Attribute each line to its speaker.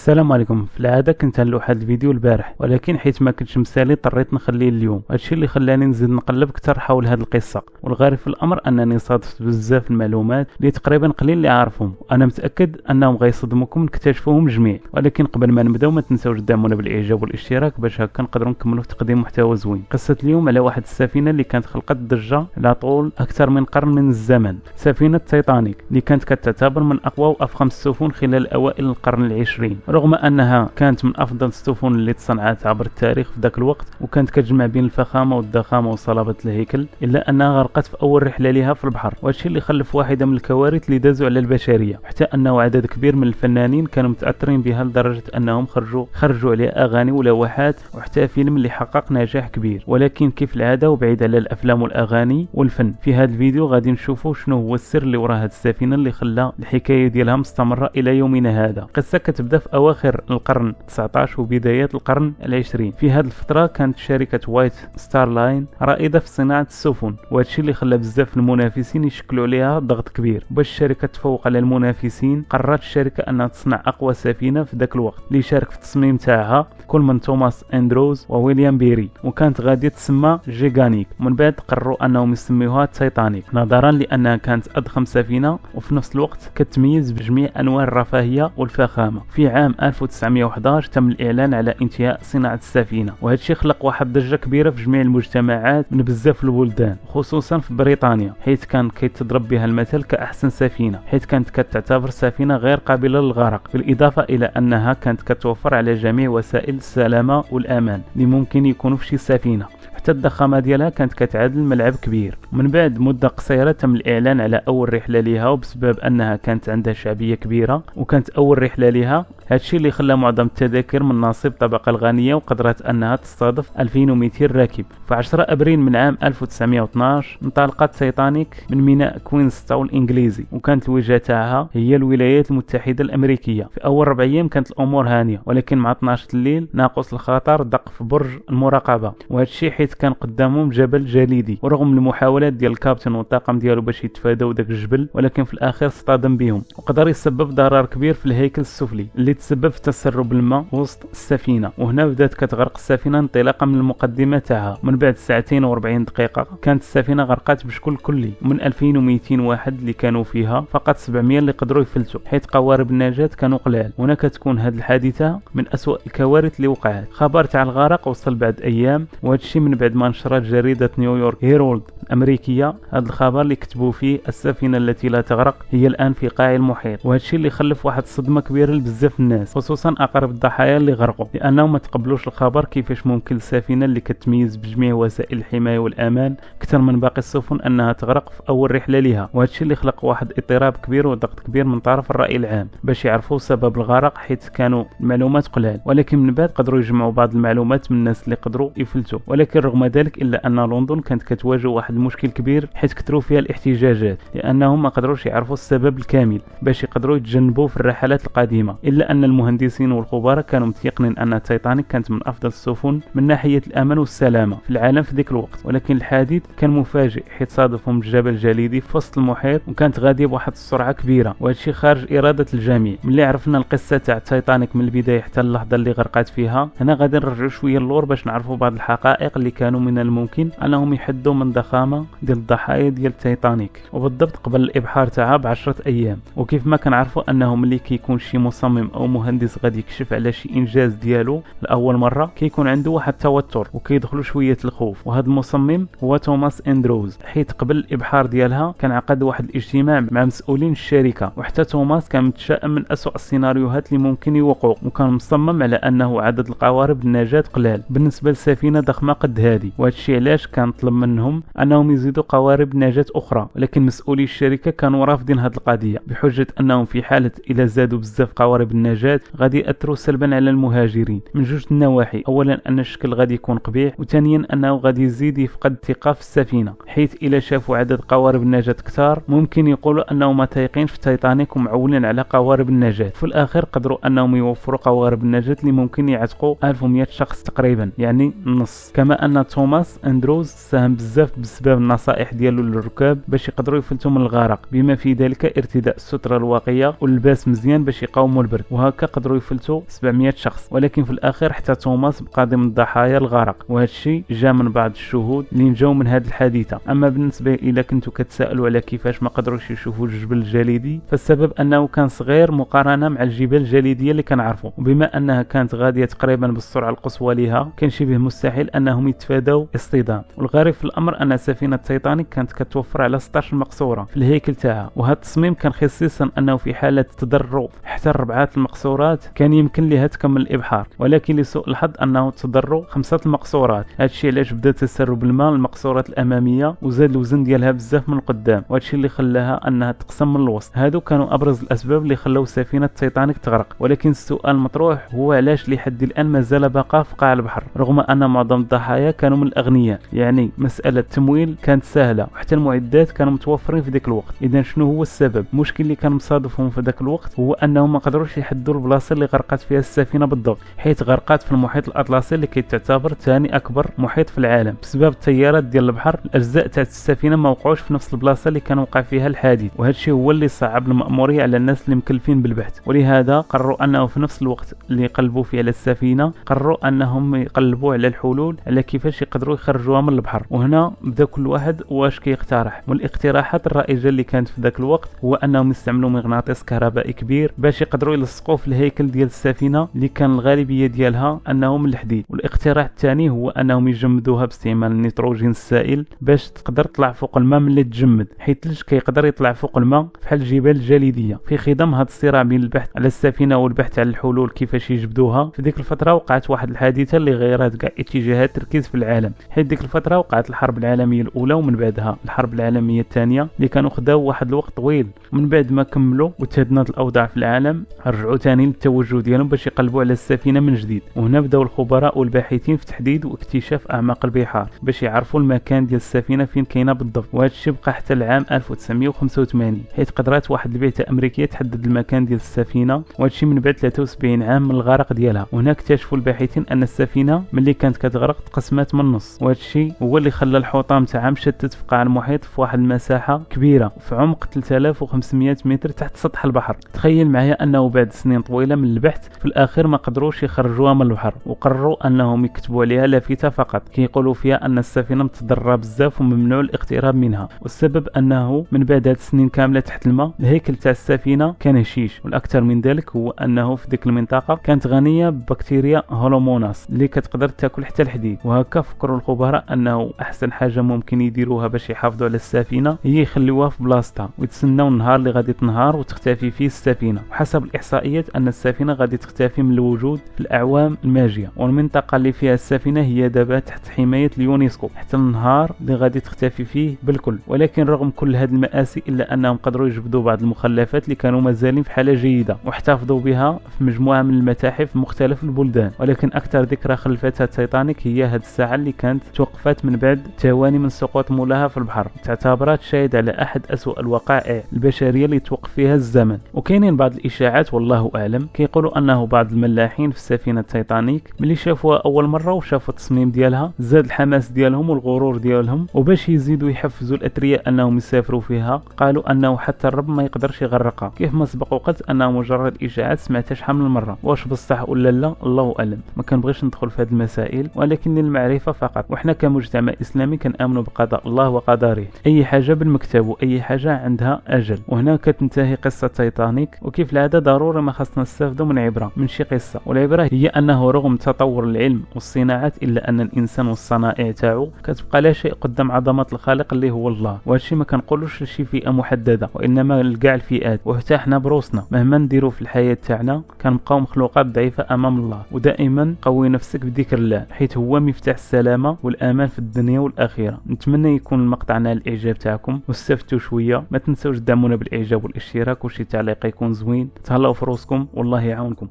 Speaker 1: السلام عليكم. في العاده كنت نلوح هذا الفيديو البارح، ولكن حيت ما كنتش مسالي اضطريت نخليه اليوم. هادشي اللي خلاني نزيد نقلب اكثر حول هذه القصه، والغريب في الامر انني صادفت بزاف المعلومات اللي تقريبا قليل اللي عارفهم، وانا متاكد انهم غيصدموكم نكتشفوهم الجميع. ولكن قبل ما نبداو ما تنساوش تدعمونا بالاعجاب والاشتراك باش هكا نقدروا نكملوا في تقديم محتوى زوين. قصه اليوم على واحد السفينه اللي كانت خلقت ضجه على طول اكثر من قرن من الزمن، سفينه تايتانيك اللي كانت كتعتبر من اقوى وافخم السفن خلال اوائل القرن العشرين، رغم انها كانت من افضل السفن اللي تصنعت عبر التاريخ في ذاك الوقت، وكانت كتجمع بين الفخامه والضخامه وصلابه الهيكل، الا انها غرقت في اول رحله لها في البحر، وهادشي اللي خلف واحده من الكوارث اللي دازوا على البشريه، حتى انه عدد كبير من الفنانين كانوا متاثرين بها لدرجه انهم خرجوا عليها اغاني ولوحات وحتى فيلم اللي حقق نجاح كبير. ولكن كيف العاده وبعيد على الافلام والاغاني والفن، في هذا الفيديو غادي نشوفوا شنو هو السر اللي وراء هذه السفينه اللي خلى الحكايه ديالها مستمره الى يومنا هذا. القصه كتبدا في اواخر القرن 19 وبدايات القرن العشرين. في هذه الفتره كانت شركه وايت ستار لاين رائده في صناعه السفن، وهادشي اللي خلى بزاف المنافسين يشكلوا عليها ضغط كبير. باش الشركه تفوق على المنافسين قررت الشركه انها تصنع اقوى سفينه في ذاك الوقت، اللي شارك في التصميم تاعها كل من توماس اندروز وويليام بيري، وكانت غاديه تسمى جيغانيك. ومن بعد قرروا انهم يسميوها تايتانيك نظرا لانها كانت اضخم سفينه وفي نفس الوقت كتميز بجميع انواع الرفاهيه والفخامه. في عام 1911 تم الاعلان على انتهاء صناعه السفينه، وهذا الشيء خلق واحد ضجه كبيره في جميع المجتمعات من بزاف البلدان، خصوصا في بريطانيا، حيث كان كيتضرب بها المثل كاحسن سفينه، حيث كانت كتعتبر سفينه غير قابله للغرق، بالاضافه الى انها كانت كتوفر على جميع وسائل السلامه والامان اللي ممكن يكونوا في شي سفينه. حتى الضخامه ديالها كانت كتعادل ملعب كبير. من بعد مده قصيره تم الاعلان على اول رحله ليها، وبسبب انها كانت عندها شعبيه كبيره وكانت اول رحله ليها، هادشي اللي خلى معظم التذاكر من نصيب الطبقه الغنيه، وقدرت انها تستضيف 2200 راكب. في 10 ابريل من عام 1912 انطلقت تايتانيك من ميناء كوينستاون الانجليزي، وكانت الوجهه تاعها هي الولايات المتحده الامريكيه. في اول 4 ايام كانت الامور هانيه، ولكن مع 12 الليل ناقوس الخطر دق في برج المراقبه، وهادشي حيث كان قدامهم جبل جليدي، ورغم المحاولات ديال الكابتن والطاقم ديالو باش يتفاداو داك الجبل، ولكن في الاخير اصطدم بهم وقدر يسبب ضرر كبير في الهيكل السفلي اللي تسبب في تسرب الماء وسط السفينه. وهنا بدات كتغرق السفينه انطلاقا من المقدمه تاعها. من بعد ساعتين و40 دقيقه كانت السفينه غرقت بشكل كلي، ومن 2200 واحد اللي كانوا فيها فقط 700 اللي قدروا يفلتوا، حيث قوارب النجاه كانوا قلال. هنا كتكون هذه الحادثه من اسوأ الكوارث اللي وقعت. خبر تاع الغرق وصل بعد ايام، وهذا الشيء من بعد ما نشرت جريده نيويورك هيرولد الامريكيه هذا الخبر اللي كتبوا فيه السفينه التي لا تغرق هي الان في قاع المحيط. وهذا الشيء اللي خلف واحد الصدمه كبيره لبزاف الناس، خصوصا اقرب الضحايا اللي غرقوا، لانهم ما تقبلوش الخبر كيفاش ممكن السفينه اللي كتميز بجميع وسائل الحمايه والامان اكثر من باقي السفن انها تغرق في اول رحله لها. وهذا الشيء اللي خلق واحد اضطراب كبير وضغط كبير من طرف الراي العام باش يعرفوا سبب الغرق، حيث كانوا المعلومات قلال. ولكن من بعد قدروا يجمعوا بعض المعلومات من الناس اللي قدروا يفلتوا. ولكن رغم ذلك الا ان لندن كانت كتواجه واحد المشكل كبير، حيث كثروا فيها الاحتجاجات لانهم ما قدروش يعرفوا السبب الكامل باش يقدروا يتجنبوا في الرحلات القادمه. الا ان المهندسين والخبراء كانوا متيقنين ان تايتانيك كانت من افضل السفن من ناحيه الامان والسلامه في العالم في ذاك الوقت. ولكن الحادث كان مفاجئ، حيث صادفهم جبل جليدي في وسط المحيط، وكانت غاديه بواحد السرعه كبيره، وهذا الشيء خارج اراده الجميع. ملي عرفنا القصه تاع تايتانيك من البدايه حتى اللحظه اللي غرقت فيها، هنا غادي نرجعوا شويه اللور باش نعرفوا بعض الحقائق اللي كانوا من الممكن انهم يحدوا من ضخامه ديال الضحايا ديال تايتانيك، وبالضبط قبل الابحار تاعها ب10 ايام. وكيف ما كنعرفوا انه ملي كيكون شي مصمم او مهندس غادي يكشف على شي انجاز ديالو لاول مره كيكون عنده واحد التوتر وكيدخلوا شويه الخوف. وهذا المصمم هو توماس اندروز، حيث قبل الابحار ديالها كان عقد واحد الاجتماع مع مسؤولين الشركه، وحتى توماس كان متشائم من اسوء السيناريوهات اللي ممكن يوقعوا، وكان مصمم على انه عدد القوارب النجاه قلال بالنسبه لسفينه ضخمه قد هذه. وهذا الشيء علاش كان طلب منهم انهم يزيدوا قوارب نجاه اخرى، ولكن مسؤولي الشركه كانوا رافضين هذه القضيه بحجه انهم في حاله اذا زادوا بزاف قوارب النجاه غادي ياثروا سلبا على المهاجرين من جوج النواحي. اولا ان الشكل غادي يكون قبيح، وثانيا انه غادي يزيد يفقد الثقه في السفينه، حيث اذا شافوا عدد قوارب النجاه كثار ممكن يقولوا انهم ما تايقين في تايتانيك ومعولين على قوارب النجاه. في الاخر قدروا انهم يوفروا قوارب النجاه اللي ممكن يعتقوا 1100 شخص تقريبا، يعني النص. كما ان ان توماس اندروز ساهم بزاف بسبب النصائح ديالو للركاب باش يقدروا يفلتوا من الغرق، بما في ذلك ارتداء السترة الواقية واللباس مزيان باش يقاوموا البرد، وهكا قدروا يفلتوا 700 شخص. ولكن في الاخير حتى توماس بقى ضمن ضحايا الغرق، وهذا الشيء جاء من بعض الشهود اللي نجاو من هذه الحادثه. اما بالنسبه الى كنتوا كتسائلوا على كيفاش ما قدروش يشوفوا الجبل الجليدي، فالسبب انه كان صغير مقارنه مع الجبال الجليديه اللي كنعرفوا، وبما انها كانت غاديه تقريبا بالسرعه القصوى لها كان شبه مستحيل انهم يتفادوا اصطدام. والغريب في الامر ان سفينه تايتانيك كانت كتوفر على 16 مقصوره في الهيكل تاعها، وهذا التصميم كان خصيصا انه في حاله تضرر حتى الربعات المقصورات كان يمكن لها تكمل الابحار، ولكن لسوء الحظ انه تضروا 5 المقصورات. هذا الشيء علاش بدا تسرب الماء المقصورات الاماميه وزاد الوزن ديالها بزاف من القدام، وهذا الشيء اللي خلاها انها تقسم من الوسط. هادو كانوا ابرز الاسباب اللي خلاو سفينه تايتانيك تغرق. ولكن السؤال المطروح هو علاش لحد الان مازال باقا في قاع البحر رغم ان معظم الضحايا كانوا من الاغنياء. يعني مساله التمويل كانت سهله وحتى المعدات كانوا متوفرين في ذاك الوقت. اذا شنو هو السبب؟ المشكل اللي كان مصادفهم في ذاك الوقت هو انهم ما قدروش يحددوا البلاصه اللي غرقت فيها السفينه بالضبط، حيث غرقت في المحيط الاطلسي اللي كيتعتبر ثاني اكبر محيط في العالم. بسبب التيارات ديال البحر الاجزاء تاع السفينه ما وقعوش في نفس البلاصه اللي كان وقع فيها الحادث، وهذا الشيء هو اللي صعب المأمورية على الناس اللي مكلفين بالبحث. ولهذا قرروا انه في نفس الوقت اللي يقلبوا فيه على السفينه قرروا انهم يقلبوا على الحلول على كيفاش يقدروا يخرجوها من البحر. وهنا بدا كل واحد واش كيقترح، والاقتراحات الرائجه اللي كانت في ذاك الوقت هو انهم يستعملوا مغناطيس كهربائي كبير باش يقدروا يلصقوه في الهيكل ديال السفينه اللي كان الغالبيه ديالها انه من الحديد. والاقتراح الثاني هو انهم يجمدوها باستعمال النيتروجين السائل باش تقدر تطلع فوق الماء ملي تجمد، حيث الثلج كيقدر يطلع فوق الماء بحال الجبال الجليديه. في خضم هذا الصراع بين البحث على السفينه والبحث على الحلول كيفاش يجبدوها، في ديك الفتره وقعت واحد الحادثه اللي غيرت كاع اتجاهات التركيز في العالم، حيث ديك الفتره وقعت الحرب العالميه الاولى ومن بعدها الحرب العالميه الثانيه اللي كانوا خداو واحد الوقت طويل. ومن بعد ما كملوا وتهدنت الاوضاع في العالم رجعوا ثاني للتوجه ديالهم باش يقلبوا على السفينه من جديد. وهنا بداو الخبراء والباحثين في تحديد واكتشاف اعماق البحار باش يعرفوا المكان ديال السفينه فين كاينه بالضبط. وهذا الشيء بقى حتى العام 1985 حيث قدرت واحد البعثه امريكيه تحدد المكان ديال السفينه، وهذا الشيء من بعد 73 عام من الغرق ديالها. وهنا اكتشفوا الباحثين ان السفينه ملي كانت كتغرق تقسمات من النص، وهذا الشيء هو اللي خلى الحطام تاعها مشتت في قاع المحيط في واحد المساحه كبيره في عمق 3500 متر تحت سطح البحر. تخيل معايا انه بعد سنين طويله من البحث في الاخير ما قدروش يخرجوها من البحر، وقرروا انهم يكتبوا عليها لافته فقط كيقولوا فيها ان السفينه متضرره بزاف وممنوع الاقتراب منها. والسبب انه من بعد هاد السنين كامله تحت الماء الهيكل تاع السفينه كان هشيش، والاكثر من ذلك هو انه في ديك المنطقه كانت غنيه ببكتيريا هولوموناس اللي كتقدر تاكل حتى الحديد. وهكا فكروا الخبراء انه احسن حاجه ممكن يديروها باش يحافظوا على السفينه هي يخليوها في بلاصتها ويتسناو النهار اللي غادي تنهار وتختفي فيه السفينه. وحسب الاحصائيات ان السفينه غادي تختفي من الوجود في الاعوام الماجيه، والمنطقه اللي فيها السفينه هي دابا تحت حمايه اليونسكو حتى النهار اللي غادي تختفي فيه بالكل. ولكن رغم كل هذه المآسي الا انهم قدروا يجبدوا بعض المخلفات اللي كانوا مازالين في حاله جيده واحتفظوا بها في مجموعه من المتاحف في مختلف البلدان. ولكن اكثر ذكرى خلفتها تايتانيك هي هذه الساعه اللي كانت توقفت من بعد ثواني من سقوط مولاها في البحر، تعتبرت شاهد على احد اسوأ الوقائع البشريه اللي توقف فيها الزمن. وكاينين بعض الاشاعات والله اعلم كيقولوا انه بعض الملاحين في السفينه تايتانيك ملي شافوها اول مره وشافوا التصميم ديالها زاد الحماس ديالهم والغرور ديالهم، وباش يزيدوا يحفزوا الاثرياء انهم يسافروا فيها قالوا انه حتى الرب ما يقدرش يغرقها. كيف ما سبق وقلت انه مجرد اشاعات سمعتها شحال من مره، واش بصح ولا لا الله اعلم. ما كنبغيش ندخل في هذه المسائل ولكن للمعرفه فقط. وحنا كمجتمع اسلامي كنامنوا بقضاء الله وقدره، اي حاجه بالمكتب واي حاجه عندها اجل. وهنا كتنتهي قصه تايتانيك، وكيف العاده ضروري ما خصنا نستافدوا من عبره من شي قصه. والعبره هي انه رغم تطور العلم والصناعات الا ان الانسان والصنائع تاعو كتبقى لا شيء قدام عظمه الخالق اللي هو الله. وهذا الشيء ما كنقولوش لشي فئه محدده وانما لكاع الفئات. وحتى حنا بروسنا مهما نديروا في الحياه تاعنا كنبقاو مخلوقات ضعيفه امام الله. ودائما قوي نفسك بذكر الله حيث هو مفتاح السلامه والامان في الدنيا والاخره. نتمنى يكون المقطع نال الاعجاب تاعكم واستفدتوا شويه. ما تنسوش تدعمونا بالاعجاب والاشتراك وشي تعليق يكون زوين. تهلاو في روسكم والله يعاونكم.